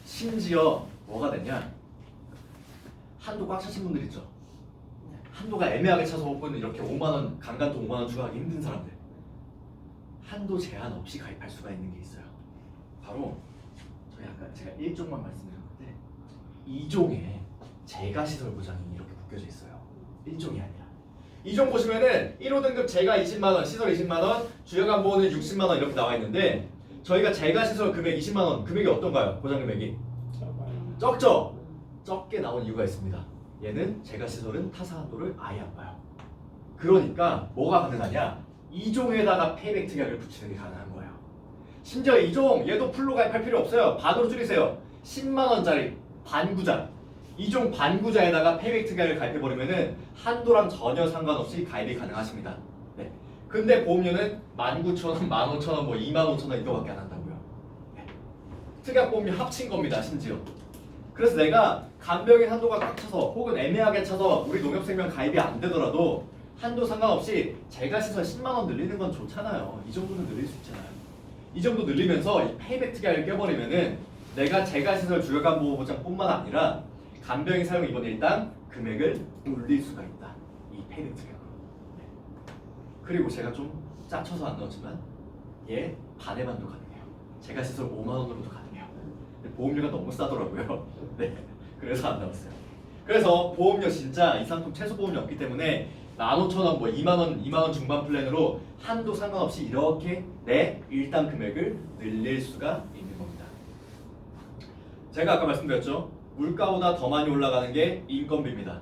심지어 뭐가 되냐? 한도 꽉 차신 분들 있죠. 한도가 애매하게 차서 혹은 이렇게 5만 원 강간도 5만 원 추가하기 힘든 사람들. 한도 제한 없이 가입할 수가 있는 게 있어요. 바로 저희 아까 제가 1종만 말씀드렸는데 2종에 재가시설 보장이 이렇게 묶여져 있어요. 1종이 아니라 2종 보시면은 1호 등급 재가 20만 원, 시설 20만 원, 주요간보험은 60만 원 이렇게 나와 있는데 저희가 재가시설 금액 20만 원 금액이 어떤가요? 보장 금액이 적죠? 적게 나온 이유가 있습니다. 얘는 제가시설은 타사 한도를 아예 안 봐요. 그러니까 뭐가 가능하냐? 2종에다가 페이백 특약을 붙이는 게 가능한 거예요. 심지어 2종 얘도 풀로 가입할 필요 없어요. 반으로 줄이세요. 10만 원짜리 반구자. 2종 반구자에다가 페이백 특약을 가입해버리면은 한도랑 전혀 상관없이 가입이 가능하십니다. 네. 근데 보험료는 19,000원, 15,000원, 뭐 25,000원 이거밖에 안 한다고요. 네. 특약 보험료 합친 겁니다. 심지어. 그래서 내가 간병인 한도가 꽉 차서 혹은 애매하게 차서 우리 농협생명 가입이 안 되더라도 한도 상관없이 제가시설 10만 원 늘리는 건 좋잖아요. 이 정도는 늘릴 수 있잖아요. 이 정도 늘리면서 이 페이백 특약을 껴버리면은 내가 제가시설 주요간보호보장뿐만 아니라 간병인 사용 입원 일당 금액을 올릴 수가 있다. 이 페이백 특약으로. 네. 그리고 제가 좀 짜쳐서 안 넣었지만 얘 반의 반도 가능해요. 제가시설 5만 원으로도 가능해요. 근데 보험료가 너무 싸더라고요. 네. 그래서 안 나왔어요. 그래서 보험료 진짜 이 상품 최소 보험료 없기 때문에 15,000원, 뭐 2만 원 중반 플랜으로 한도 상관없이 이렇게 내 일당 금액을 늘릴 수가 있는 겁니다. 제가 아까 말씀드렸죠. 물가보다 더 많이 올라가는 게 인건비입니다.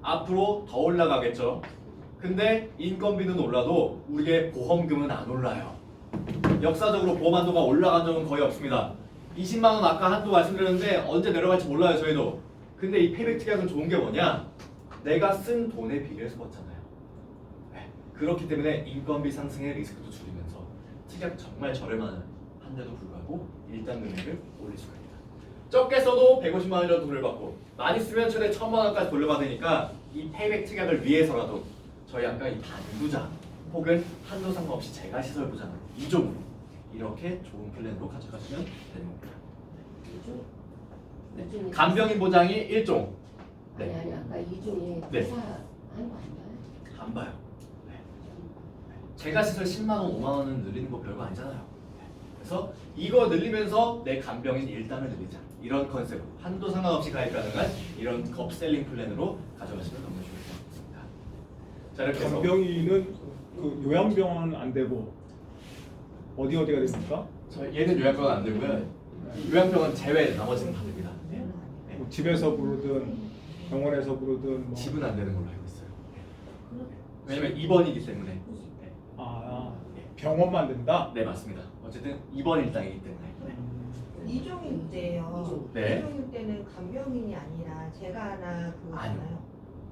앞으로 더 올라가겠죠. 근데 인건비는 올라도 우리의 보험금은 안 올라요. 역사적으로 보험 한도가 올라간 적은 거의 없습니다. 20만 원 아까 한도 말씀드렸는데 언제 내려갈지 몰라요, 저희도. 근데 이 페이백 특약은 좋은 게 뭐냐? 내가 쓴 돈에 비례해서 받잖아요. 네. 그렇기 때문에 인건비 상승의 리스크도 줄이면서 특약 정말 저렴한 한데도 불구하고 일당 금액을 올릴 수가 있다. 적게 써도 150만 원이라도 돈을 받고 많이 쓰면 최대 1,000만 원까지 돌려받으니까 이 페이백 특약을 위해서라도 저희 아까 이 반부자 혹은 한도 상관없이 제가시설 보장 2종으로 이렇게 좋은 플랜으로 가져가시면 되는 겁니다. 네. 간병인 보장이 1종. 아니 아까 이종에 네. 회사 하는 거 아닌가요? 안 봐요. 네. 제가시설 10만 원, 5만 원은 늘리는 거 별거 아니잖아요. 네. 그래서 이거 늘리면서 내 간병인 일당을 늘리자. 이런 컨셉으로 한도 상관없이 가입 가능한 이런 컵셀링 플랜으로 가져가시면 너무 좋을 것 같습니다. 자 이렇게 해서 간병인은 그 요양병원은 안 되고 어디가 됩니까? 얘는 요양병원 안 되고요. 요양병원 제외 나머지는 다 됩니다. 네. 뭐 집에서 부르든 병원에서 부르든 뭐. 집은 안 되는 걸로 알고 있어요. 왜냐면 입원이기 때문에. 네. 아 병원만 된다? 네 맞습니다. 어쨌든 입원 일당이기 때문에. 네. 이종일 때요. 네. 이종일 때는 간병인이 아니라 제가 하나 그거잖아요.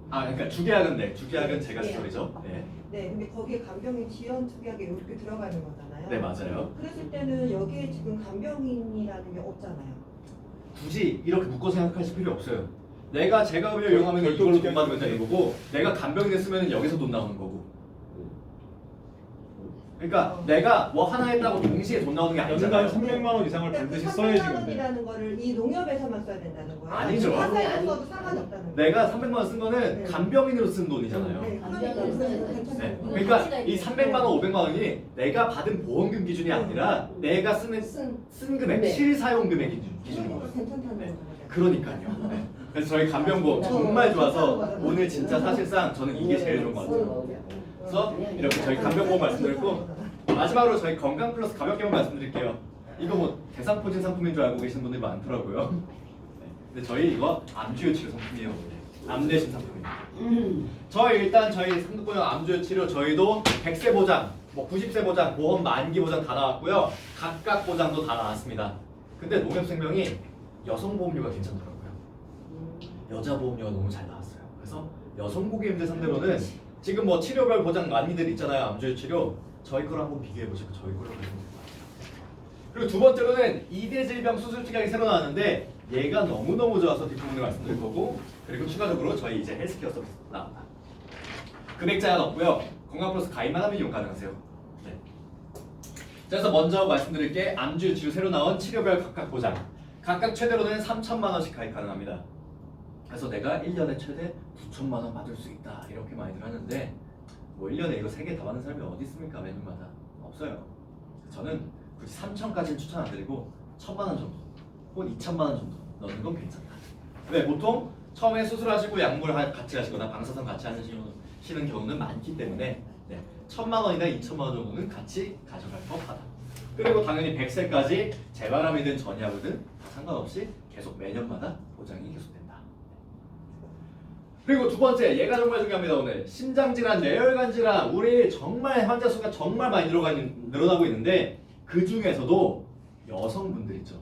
아 그러니까 주계약은 네, 주계약은 제가시설이죠. 네. 네, 근데 거기에 간병인 지원 특약에 이렇게 들어가는 거잖아요. 네 맞아요. 그랬을 때는 여기에 지금 간병인이라는 게 없잖아요. 굳이 이렇게 묶어 생각하실 필요 없어요. 내가 제가급여 이용하면 별도 이걸로 돈 주계약이 받으면 되는 거고 내가 간병인을 쓰면 여기서 돈 나오는 거고. 그러니까 내가 뭐 하나 했다고 동시에 돈 나오는 게 연간 아니잖아요. 300만 원 이상을 그러니까 반드시 그 써야지 300만 근데. 원이라는 거를 이 농협에서만 써야 된다는 거예요. 아니죠. 타사에서 써도 상관이 없다는 거예요. 내가 300만 원 쓴 거는 네. 간병인으로 쓴 돈이잖아요. 네, 그러니까 간병인은 그건 괜찮아요. 네. 괜찮아요. 그러니까 이 300만 원, 500만 원이 내가 받은 보험금 기준이 아니라 내가 쓴 금액, 네. 실사용 금액 기준인 그러니까 거예요. 괜찮다는 네. 거죠. 그러니까요. 네. 그래서 저희 간병보험 정말 좋아서 오늘 진짜 사실상 저는 이게 제일 좋은 것 같아요. 그래서 이렇게 저희 간병보험 말씀드렸고 마지막으로 저희 건강 플러스 가볍게만 말씀드릴게요. 이거 뭐 대상포진 상품인 줄 알고 계시는 분들이 많더라고요. 네. 근데 저희 이거 암주요 치료 상품이에요. 암 대신 상품입니다. 저희 일단 저희 상득보험 암주요 치료 저희도 100세 보장, 뭐 90세 보장, 보험 만기 보장 다 나왔고요. 각각 보장도 다 나왔습니다. 근데 농협생명이 여성 보험료가 괜찮더라고요. 여자 보험료가 너무 잘 나왔어요. 그래서 여성 고객님들 상대로는 지금 뭐 치료별 보장 많이들 있잖아요. 암주요 치료 저희 거랑 한번 비교해 보시고 저희 거랑 보시면 될 것 같아요. 그리고 두 번째로는 2대 질병 수술 특약이 새로 나왔는데 얘가 너무너무 좋아서 뒷부분을 말씀드릴 거고 그리고 추가적으로 저희 이제 헬스케어 서비스 나온다. 금액 제한 없고요. 건강 플러스 가입만 하면 이용 가능하세요. 네. 그래서 먼저 말씀드릴 게 암주요 치료 새로 나온 치료별 각각 보장. 각각 최대로는 3,000만 원씩 가입 가능합니다. 그래서 내가 1년에 최대 9,000만 원 받을 수 있다 이렇게 많이들 하는데 뭐 1년에 이거 3개 다 받는 사람이 어디 있습니까? 매년마다 없어요. 저는 굳이 3,000까지는 추천 안 드리고 1,000만 원 정도 혹은 2,000만 원 정도 넣는 건 괜찮다. 왜? 보통 처음에 수술하시고 약물 같이 하시거나 방사선 같이 하시는 경우는 많기 때문에 네, 1,000만 원이나 2,000만 원 정도는 같이 가져갈 법하다. 그리고 당연히 100세까지 재바람이든 전이하거든 상관없이 계속 매년마다 보장이 계속된다. 그리고 두 번째, 얘가 정말 중요합니다. 오늘 심장질환, 뇌혈관 질환, 우리 정말 환자 수가 정말 많이 늘어나고 있는데 그 중에서도 여성분들 있죠.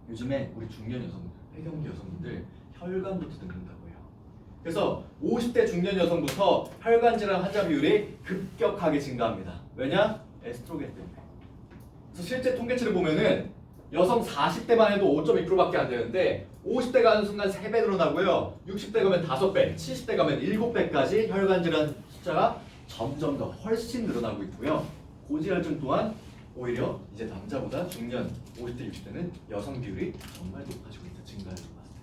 요즘에 우리 중년 여성분들, 폐경기 여성분들 혈관부터 늙는다고 해요. 그래서 50대 중년 여성부터 혈관 질환 환자 비율이 급격하게 증가합니다. 왜냐? 에스트로겐 때문에. 그래서 실제 통계치를 보면은 여성 40대만 해도 5.2%밖에 안 되는데 50대 가는 순간 3배 늘어나고요. 60대 가면 5배, 70대 가면 7배까지 혈관 질환 숫자가 점점 더 훨씬 늘어나고 있고요. 고지혈증 또한 오히려 이제 남자보다 중년 50대, 60대는 여성 비율이 정말 높아지고 있다. 증가하는 것 같아요.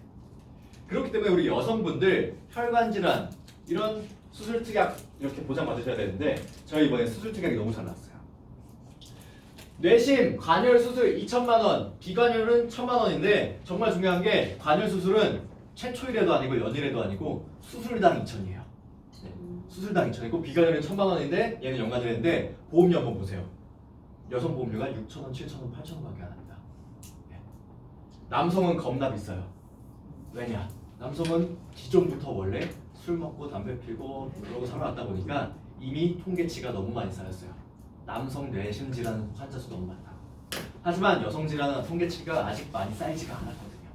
그렇기 때문에 우리 여성분들 혈관 질환 이런 수술 특약 이렇게 보장 받으셔야 되는데 저희 이번에 수술 특약이 너무 잘 나왔어요. 뇌심 관열 수술 2천만 원, 비관열은 1,000만 원인데 정말 중요한 게 관열 수술은 최초일에도 아니고 연일에도 아니고 수술당 2천이에요. 네. 수술당 2천이고 비관열은 1,000만 원인데 얘는 연관되는데 보험료 한번 보세요. 여성 보험료가 6,000원, 7,000원, 8,000원밖에 안 합니다. 네. 남성은 겁나 비싸요. 왜냐? 남성은 기존부터 원래 술 먹고 담배 피고 그러고 살아왔다 보니까 이미 통계치가 너무 많이 쌓였어요. 남성 뇌심 질환 환자 수 너무 많다. 하지만 여성 질환은 통계치가 아직 많이 쌓이지가 않았거든요.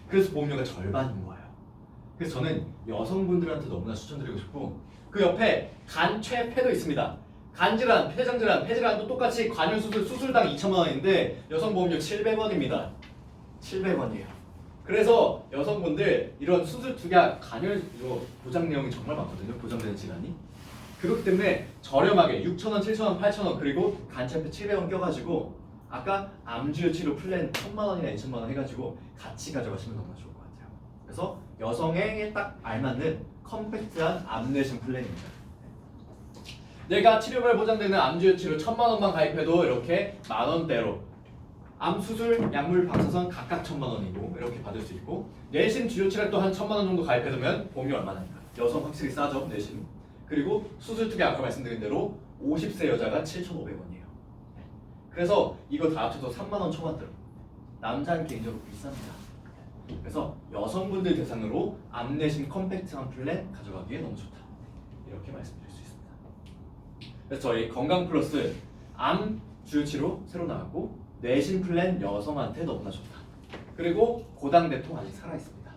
그래서 보험료가 절반인 거예요. 그래서 저는 여성분들한테 너무나 추천드리고 싶고 그 옆에 간, 췌, 폐도 있습니다. 간 질환, 폐장 질환, 폐 질환도 똑같이 관열 수술 수술당 2,000만 원인데 여성 보험료 700원입니다. 700원이에요. 그래서 여성분들 이런 수술 특약 간열 이거 보장 내용이 정말 많거든요. 보장되는 질환이. 그렇기 때문에 저렴하게 6,000원, 7,000원, 8,000원 그리고 간첩비 700원 껴가지고 아까 암주요 치료 플랜 1,000만 원이나 2,000만 원 해가지고 같이 가져가시면 너무 좋을 것 같아요. 그래서 여성에게 딱 알맞는 컴팩트한 암내심 플랜입니다. 내가 치료비가 보장되는 암주요 치료 1,000만 원만 가입해도 이렇게 만 원대로 암 수술, 약물, 방사선 각각 1,000만 원이고 이렇게 받을 수 있고 내심 주요 치료도 한 1,000만 원 정도 가입해두면 보험료 얼마나니까 여성 확실히 싸죠 내심. 그리고 수술 특약 아까 말씀드린 대로 50세 여자가 7,500원이에요. 그래서 이거 다 합쳐서 3만 원 초반대로 남자는 개인적으로 비쌉니다. 그래서 여성분들 대상으로 암내심 컴팩트한 플랜 가져가기에 너무 좋다. 이렇게 말씀드릴 수 있습니다. 그래서 저희 건강 플러스 암 주요치료 새로 나왔고 내심 플랜 여성한테 너무나 좋다. 그리고 고당대통 아직 살아있습니다.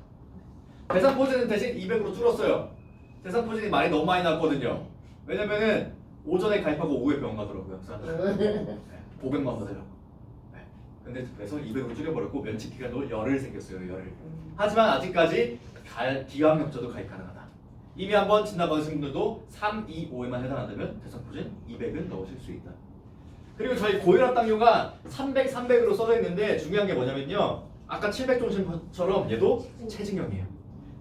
대상포진은 대신 200으로 줄었어요. 대상포진이 말이 너무 많이 났거든요. 왜냐면은 오전에 가입하고 오후에 병원 가더라고요. 네, 500만 원 받으려고. 네. 근데 그래서 200으로 줄여버렸고 면책기간도 열흘 생겼어요. 열흘. 하지만 아직까지 비감염자도 가입 가능하다. 이미 한번 진단받으신 분들도 3, 2, 5에만 해당한다면 대상포진 200은 넣으실 수 있다. 그리고 저희 고혈압 당뇨가 300, 300으로 써져 있는데 중요한 게 뭐냐면요. 아까 700 종신처럼 얘도 체증형이에요.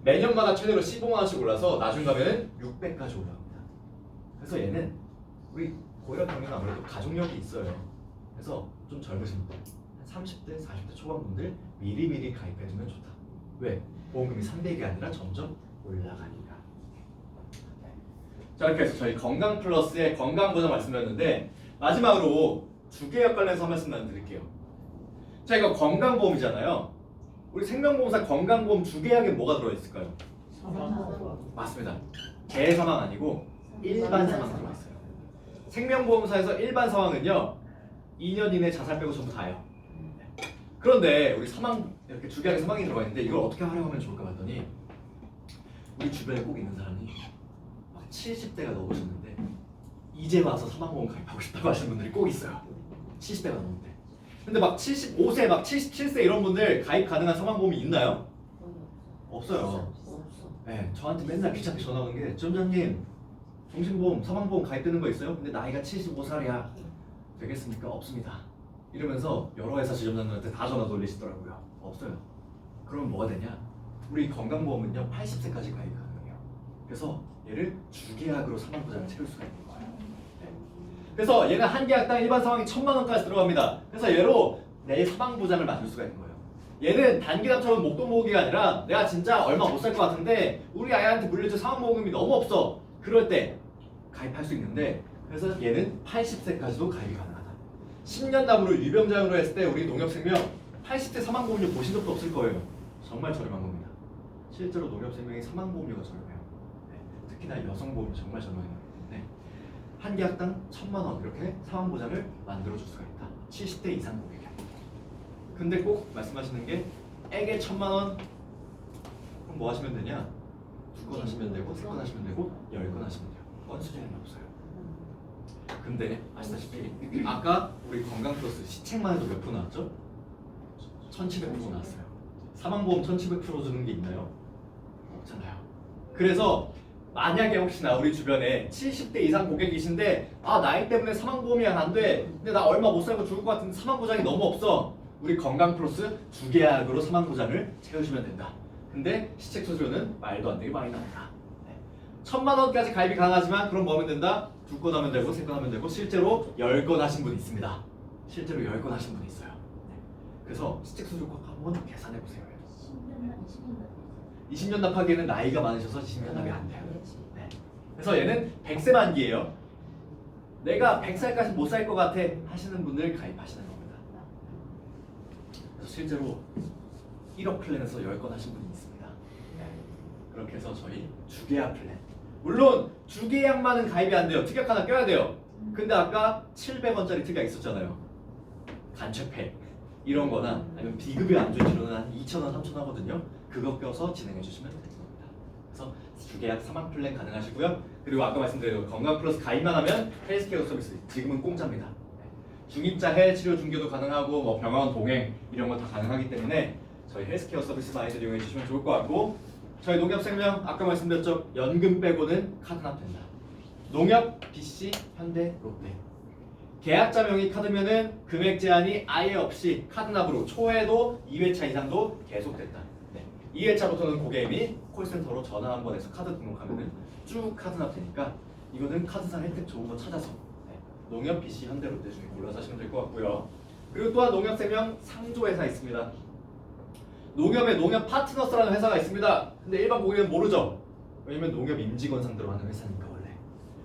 매년마다 최대로 15만 원씩 올라서 나중 가면 600까지 올라갑니다. 그래서 얘는 우리 고혈압 당뇨는 아무래도 가족력이 있어요. 그래서 좀 젊으신 분들, 30대, 40대 초반 분들 미리미리 가입해두면 좋다. 왜? 보험금이 300이 아니라 점점 올라가니까. 자 이렇게 해서 저희 건강 플러스의 건강 보장 말씀드렸는데 마지막으로 주계약 관련해서 한 말씀만 드릴게요. 자 이거 건강보험이잖아요. 우리 생명보험사 건강보험 주계약에 뭐가 들어있을까요? 맞습니다. 재사망 아니고 일반 사망 들어있어요. 생명보험사에서 일반 사망은요 2년 이내 자살 빼고 전부 다예요. 그런데 우리 사망 이렇게 주계약에 사망이 들어가 있는데 이걸 어떻게 활용하면 좋을까 봤더니 우리 주변에 꼭 있는 사람이 막 70대가 넘으셨는데 이제 와서 사망보험 가입하고 싶다고 하시는 분들이 꼭 있어요. 70대가 넘는데. 근데 막 75세, 막 77세 이런 분들 가입 가능한 사망보험이 있나요? 없어요. 네, 저한테 맨날 귀찮게 전화 오는 게 점장님 종신보험, 사망보험 가입되는 거 있어요? 근데 나이가 75살이야. 되겠습니까? 없습니다. 이러면서 여러 회사 지점장들한테 다 전화 돌리시더라고요. 없어요. 그럼 뭐가 되냐? 우리 건강보험은요 80세까지 가입 가능해요. 그래서 얘를 주계약으로 사망보장을 채울 수가 있는 거예요. 네. 그래서 얘는 한 계약당 일반 사망이 1,000만 원까지 들어갑니다. 그래서 얘로 내 사망보장을 만들 수가 있는 거예요. 얘는 단기납처럼 목돈 모으기가 아니라 내가 진짜 얼마 못 살 것 같은데 우리 아이한테 물려줄 사망보험금이 너무 없어. 그럴 때 가입할 수 있는데 그래서 얘는 80세까지도 가입이 가능하다. 10년 납으로 유병장으로 했을 때 우리 농협생명 80세 사망보험료 보신 적도 없을 거예요. 정말 저렴한 겁니다. 실제로 농협생명이 사망보험료가 저렴해요. 특히나 여성보험이 정말 저렴해요. 네. 한 계약당 1,000만 원 이렇게 사망보장을 만들어줄 수가 있다. 70대 이상 고객에. 근데 꼭 말씀하시는 게 액에 1,000만 원 그럼 뭐 하시면 되냐? 2건 하시면 되고 3건 하시면 되고 10건 하시면 돼요. 건수 제한이 없어요. 근데 아시다시피 아까 우리 건강플러스 시책만 해도 몇 프로 나왔죠? 1,700% 나왔어요. 사망보험 1,700% 주는 게 있나요? 없잖아요. 그래서 만약에 혹시나 우리 주변에 70대 이상 고객이신데 아 나이 때문에 사망보험이 안 돼. 근데 나 얼마 못 살고 죽을 것 같은데 사망보장이 너무 없어. 우리 건강플러스 주계약으로 사망보장을 채우시면 된다. 근데 시책 수수료는 말도 안 되게 많이 나온다. 1,000만 원까지 가입이 가능하지만 그럼 뭐 하면 된다? 2건 하면 되고 3건 하면 되고 실제로 10건 하신 분이 있습니다. 실제로 10건 하신 분이 있어요. 그래서 시책 수수료 꼭 한번 계산해 보세요. 20년 납하기에는 나이가 많으셔서 20년 납이 안 돼요. 네. 그래서 얘는 100세 만기예요. 내가 100살까지 못 살 것 같아 하시는 분들 가입하시는 겁니다. 그래서 실제로 1억 플랜에서 10건 하신 분이 있습니다. 네. 그렇게 해서 저희 주계약 플랜. 물론 주계약만은 가입이 안 돼요. 특약 하나 껴야 돼요. 근데 아까 700원짜리 특약 있었잖아요. 간첩팩 이런 거나 아니면 비급여 안전 치료는 한 2,000원, 3,000원 하거든요. 그거 껴서 진행해 주시면 되는 겁니다. 그래서 주계약 사망 플랜 가능하시고요. 그리고 아까 말씀드린 건강 플러스 가입만 하면 헬스케어 서비스 지금은 공짜입니다. 중입자해 치료 중개도 가능하고 뭐 병원 동행 이런 거 다 가능하기 때문에 저희 헬스케어 서비스 많이들 이용해 주시면 좋을 것 같고 저희 농협생명 아까 말씀드렸죠. 연금 빼고는 카드 납된다. 농협, BC, 현대, 롯데 계약자 명의 카드면은 금액 제한이 아예 없이 카드 납으로 초에도 2회차 이상도 계속됐다. 2회차부터는 고객이 콜센터로 전화 한 번 해서 카드 등록하면은 쭉 카드 납되니까 이거는 카드상 혜택 좋은 거 찾아서 농협, BC, 현대, 롯데 중에 골라서 하시면 될 것 같고요. 그리고 또한 농협생명 상조회사 있습니다. 농협에 농협 파트너스라는 회사가 있습니다. 근데 일반 고객은 모르죠. 왜냐면 농협 임직원 상대로 하는 회사니까 원래.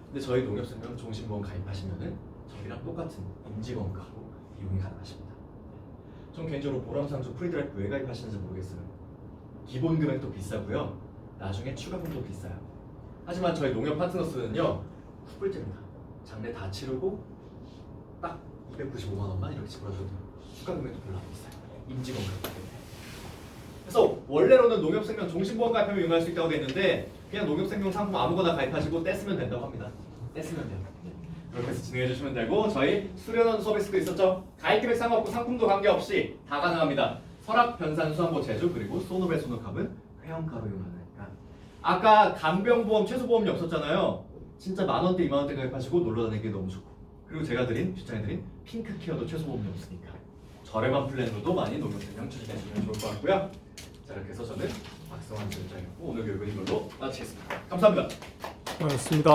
근데 저희 농협생명 종신보험 가입하시면은 저희랑 똑같은 임직원가로 이용이 가능하십니다. 전 개인적으로 보람상조 프리드라이프 왜 가입하시는지 모르겠어요. 기본 금액도 비싸고요. 나중에 추가금도 비싸요. 하지만 저희 농협 파트너스는요. 훅불제입니다. 장래 다 치르고 딱 295만 원만 이렇게 지불하셔도 돼요. 추가 금액도 별로 안 비싸요. 임직원 가입 때문에. 그래서 원래로는 농협생명 종신보험 가입하면 이용할 수 있다고 돼 있는데 그냥 농협생명 상품 아무거나 가입하시고 떼쓰면 된다고 합니다. 떼쓰면 돼요. 그렇게 해서 진행해 주시면 되고 저희 수련원 서비스도 있었죠. 가입 금액 상관없고 상품도 관계없이 다 가능합니다. 설악, 변산, 수환보, 제주 그리고 소노벨, 소노캅은 회원가로 이용하니까 아까 간병보험, 최소보험이 없었잖아요. 진짜 만원대, 2만원대 가입하시고 놀러다니는 게 너무 좋고 그리고 제가 추천해드린 핑크케어도 최소보험이 없으니까 저렴한 플랜으로도 많이 농협생명 추천해주시면 좋을 것 같고요. 자 이렇게 해서 저는 박성환 지원장이었고 오늘 교육은 이걸로 마치겠습니다. 감사합니다. 고맙습니다.